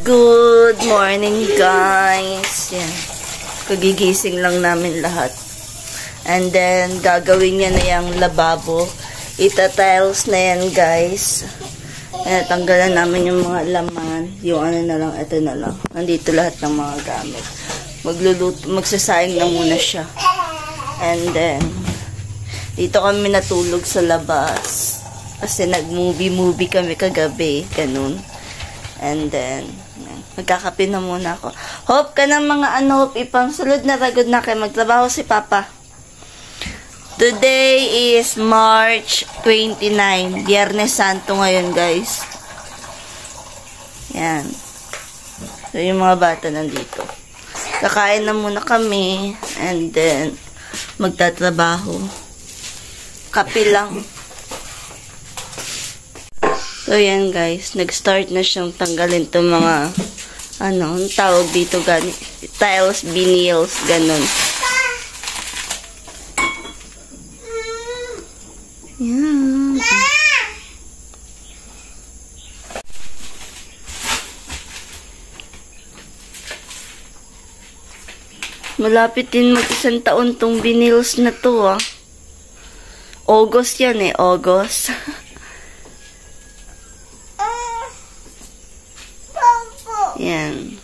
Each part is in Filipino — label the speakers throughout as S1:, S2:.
S1: Good morning, guys. Yan. Kagigising lang namin lahat. And then, gagawin niya na yung lababo. Ita-tiles na yan, guys. Ayan, tanggalan namin yung mga laman. Yung ano na lang, ito na lang. Nandito lahat ng mga gamit. Magsasayang na muna siya. And then, dito kami natulog sa labas. Kasi nag-movie kami kagabi. Ganun. And then, magkakape na muna ako. Hope ka ng mga Hope, ipang sulod na ragod na kayo. Magtrabaho si Papa. Today is March 29. Biyernes Santo ngayon, guys. Yan. So, yung mga bata nandito. Kakain na muna kami. And then, magtatrabaho. Kape lang. So, yan, guys. Nag-start na siyang tanggalin itong mga ang tawag dito, tiles, vinyls, ganun. Yan. Malapit din mag-1 taon tong vinyls na to, August yan, August. Yan.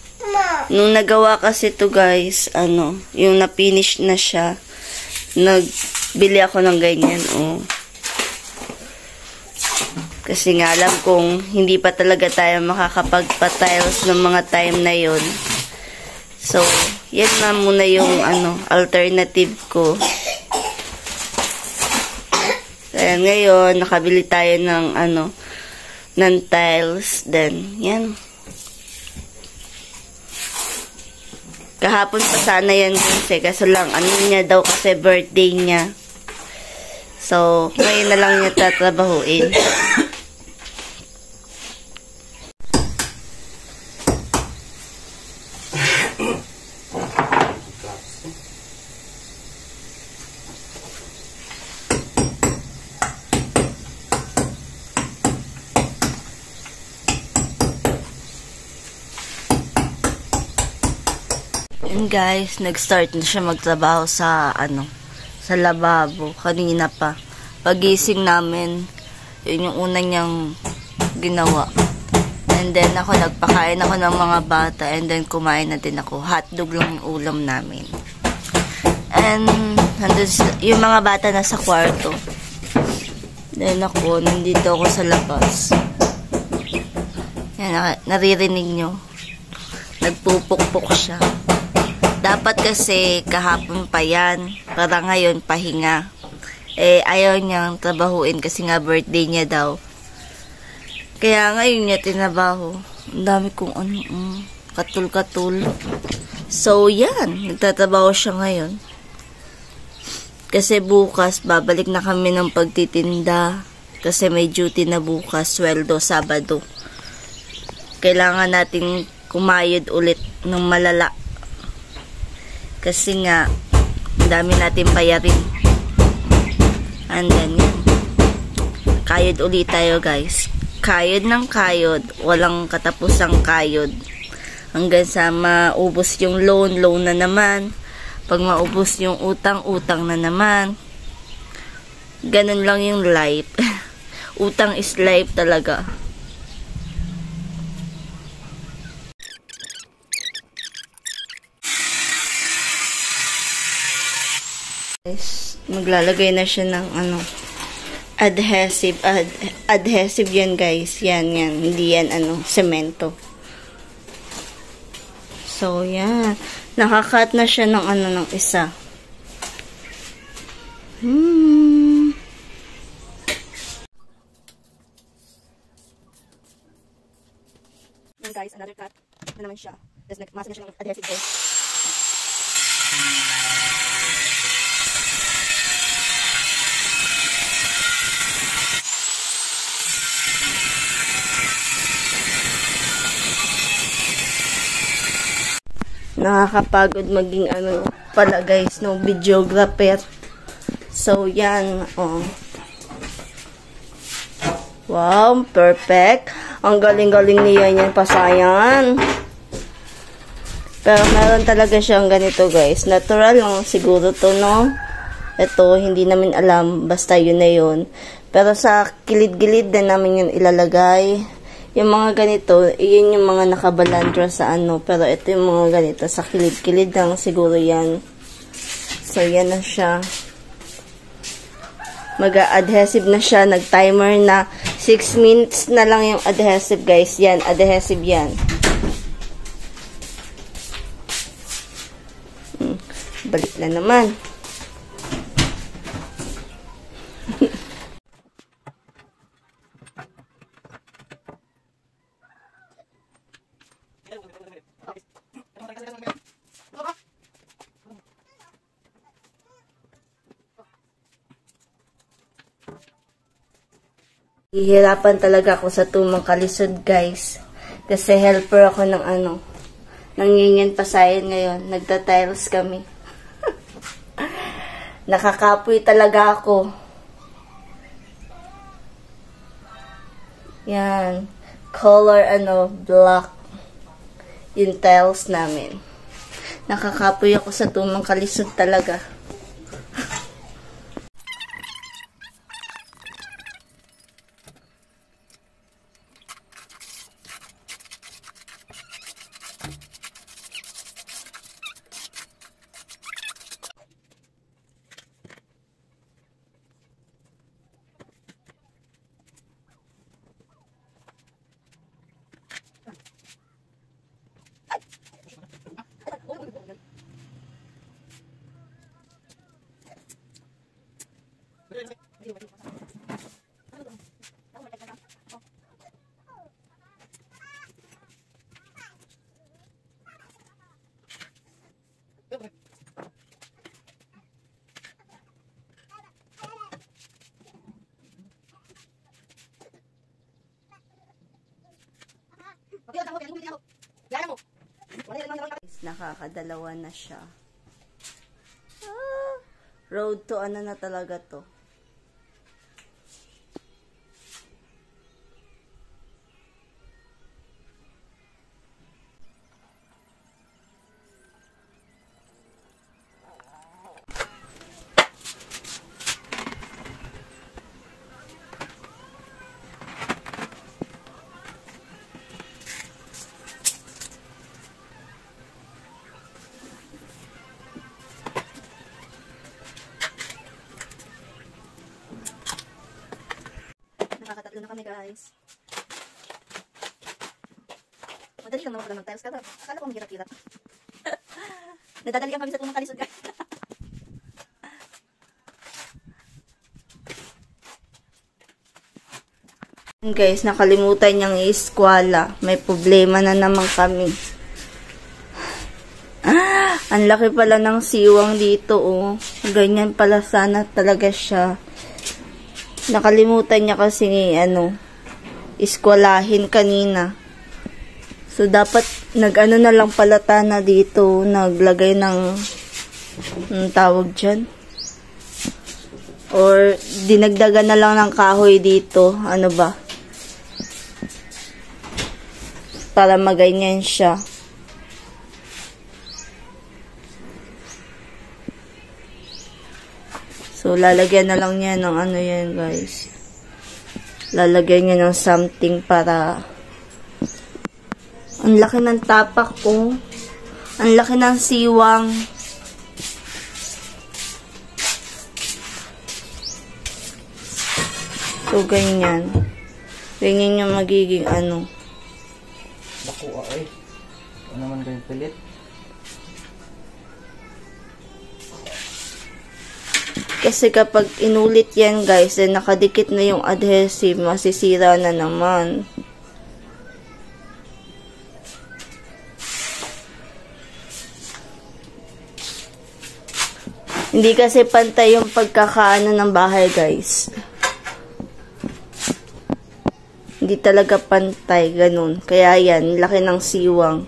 S1: Nung nagawa kasi to, guys, yung na-finish na siya, nagbili ako ng ganyan, Kasi nga alam kong hindi pa talaga tayo makakapagpa-tiles ng mga time na yon. So, yan na muna yung alternative ko. Kaya ngayon, nakabili tayo ng ng tiles. Then, yan. Kahapon pa sana yan kasi. Kaso lang, niya daw kasi birthday niya. So, ngayon na lang niya tatrabahuin. And guys, nag-start na siya magtrabaho sa sa lababo kanina pa. Pagising namin, yun yung una niyang ginawa. And then ako nagpakain ako ng mga bata, and then kumain na din ako. Hotdog lang yung ulam namin. And yung mga bata nasa kwarto. Then ako, nandito ako sa labas. Yan, naririnig nyo. Nagpupukpok siya. Dapat kasi kahapon pa yan. Para ngayon pahinga. Ayaw niyang trabahuin kasi nga birthday niya daw. Kaya ngayon niya tinabaho. Ang dami kong katul-katul. So yan. Nagtatrabaho siya ngayon. Kasi bukas babalik na kami ng pagtitinda. Kasi may duty na bukas. Sweldo, Sabado. Kailangan nating kumayod ulit ng malala. Kasi nga, dami natin bayarin. And then, kayod ulit tayo, guys. Kayod ng kayod. Walang katapusang kayod. Hanggang sa maubos yung loan na naman. Pag maubos yung utang na naman. Ganun lang yung life. Utang is life talaga. Maglalagay na siya ng adhesive yan, guys. Yan, hindi yan semento. So yan, nakakat na siya ng ng isa. Yan, guys, another cut na naman siya. Tapos nagmasa na siya ng adhesive, guys. Nakakapagod maging pala, guys, no, videographer. So yan, wow, perfect. Ang galing-galing niya yung pasayan. Pero meron talaga siyang ganito guys. Natural lang siguro to, no? Ito, hindi namin alam. Basta yun na yun. Pero sa kilid-gilid din namin yun ilalagay. Yung mga ganito, yun yung mga nakabalandra sa ano. Pero ito yung mga ganito. Sa kilid-kilid lang siguro yan. So, yan na siya. Mag-adhesive na siya. Nag-timer na. 6 minutes na lang yung adhesive guys. Yan, adhesive yan. Balik na naman. Hihirapan talaga ako sa tumang kalisod guys. Kasi helper ako ng ano. Nangingin pasayan ngayon. Nagta-tiles kami. Nakakapoy talaga ako. Yan. Color, black. Yung tiles namin. Nakakapoy ako sa tumang kalisod talaga. Nakakadalawa na siya. Road to ano na talaga to. Nakakatatlo na kami guys. Madali lang naman pala mag-tiles. Akala ko mahirap-hirap. Nadadalian kami sa tumang kalisod guys. Guys, nakalimutan niyang i-eskwala. May problema na naman kami. Ang laki pala ng siwang dito, oh. Ganyan pala sana talaga siya. Nakalimutan niya kasi iskwalahin kanina. So, dapat nag-ano na lang palata na dito. Naglagay ng tawag dyan. Or, dinagdagan na lang ng kahoy dito. Ano ba? Para maganyan siya. So, lalagyan na lang niya ng ano yan, guys. Lalagyan niya ng something para... Ang laki ng tapak ko. Ang laki ng siwang. So, ganyan. Ganyan yung magiging ano.
S2: Naku, ay. Ano naman kayong pilit?
S1: Kasi kapag inulit yan guys, nakadikit na yung adhesive, masisira na naman. Hindi kasi pantay yung pagkakaano ng bahay guys. Hindi talaga pantay, ganun. Kaya yan, laki ng siwang.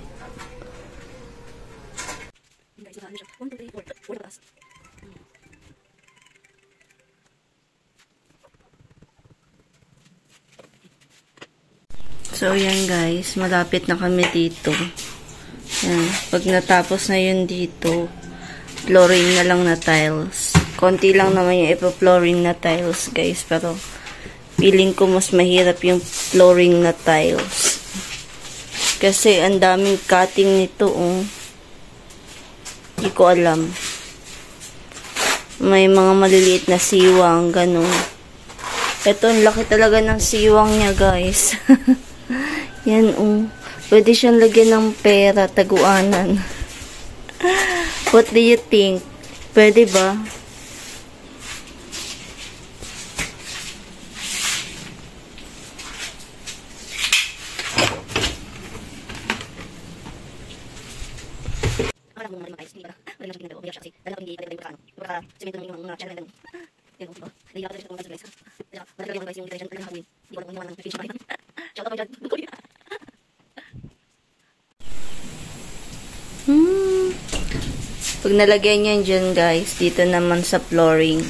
S1: So, yan guys. Malapit na kami dito. Yan. Pag natapos na yun dito, flooring na lang na tiles. Konti lang naman yung ipa-flooring na tiles, guys. Pero, feeling ko mas mahirap yung flooring na tiles. Kasi, ang daming cutting nito, oh. Hindi ko alam. May mga maliliit na siwang, ganun. Ito, ang laki talaga ng siwang niya, guys. Yan, oh. Pwede siyang lagyan ng pera, taguanan. What do you think? Pwede ba? Pag nalagyan yan dyan, guys, dito naman sa flooring,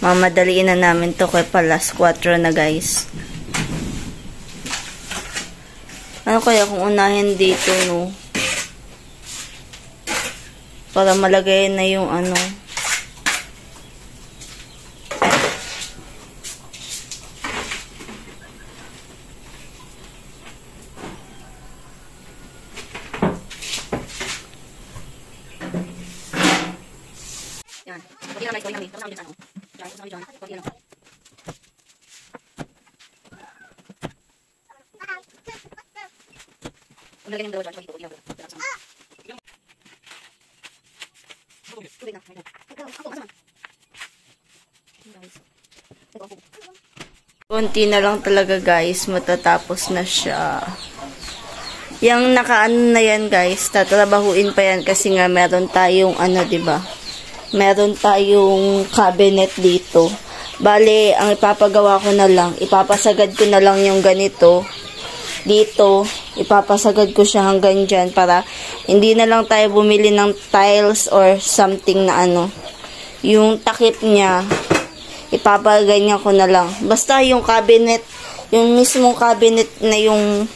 S1: mamadaliin na namin to kaya pa last 4 na, guys. Ano kaya kung unahin dito, no? Para malagay na yung ano. Yan. Kunti lang guys, gawin namin. Tapos namin dyan sa ano. Dyan, tapos namin dyan. Kunti lang. Kung nalagyan yung dalawa dyan, kunti lang. Tubig na. Kunti na lang talaga, guys. Matatapos na siya. Yung nakaano na yan, guys, tatrabahuin pa yan kasi nga meron tayong ano, diba? Meron tayong cabinet dito. Bale, ang ipapagawa ko na lang, ipapasagad ko na lang yung ganito dito. Ipapasagad ko siya hanggang dyan para hindi na lang tayo bumili ng tiles or something na ano. Yung takip niya, ipapaganyan ko na lang. Basta yung cabinet, yung mismong cabinet na yung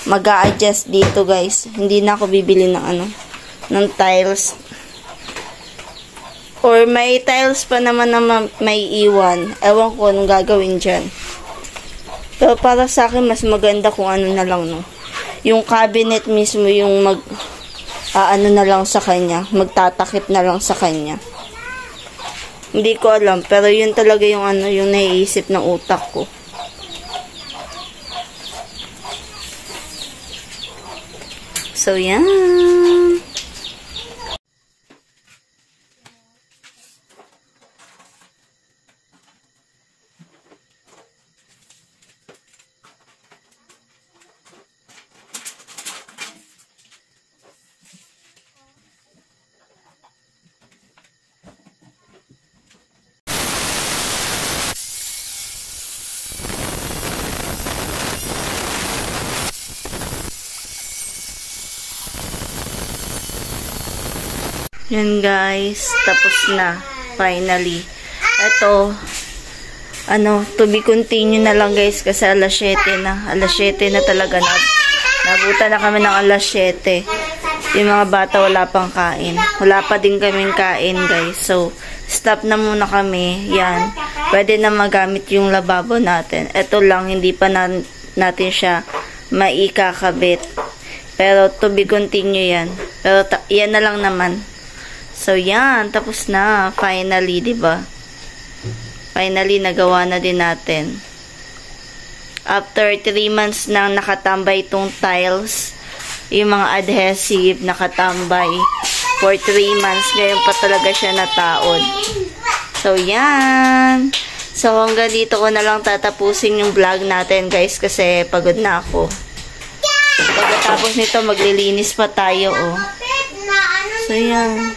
S1: mag-a-adjust dito, guys. Hindi na ako bibili ng ano, ng tiles. Or may tiles pa naman na may iwan. Ewan ko anong gagawin dyan. Pero para sa akin, mas maganda kung ano na lang, no. Yung cabinet mismo yung ano na lang sa kanya. Magtatakip na lang sa kanya. Hindi ko alam. Pero yun talaga yung ano, yung naiisip ng utak ko. So, yan. Yan, guys, tapos na finally. Ito, ano, to be continue na lang, guys, kasi alas 7 na. Alas 7 na talaga na. Nabuta na kami ng alas 7. Yung mga bata wala pang kain. Wala pa din kaming kain, guys. So, stop na muna kami. Yan. Pwede na magamit yung lababo natin. Ito lang, hindi pa natin siya maikakabit. Pero to be continue yan. Pero yan na lang naman. So, yan. Tapos na. Finally, diba? Finally, nagawa na din natin. After 3 months nang nakatambay itong tiles, yung mga adhesive nakatambay for 3 months. Ngayon pa talaga siya nataod. So, yan. So, hanggang dito ko na lang tatapusin yung vlog natin, guys, kasi pagod na ako. Pagkatapos nito, maglilinis pa tayo, oh. So, yan.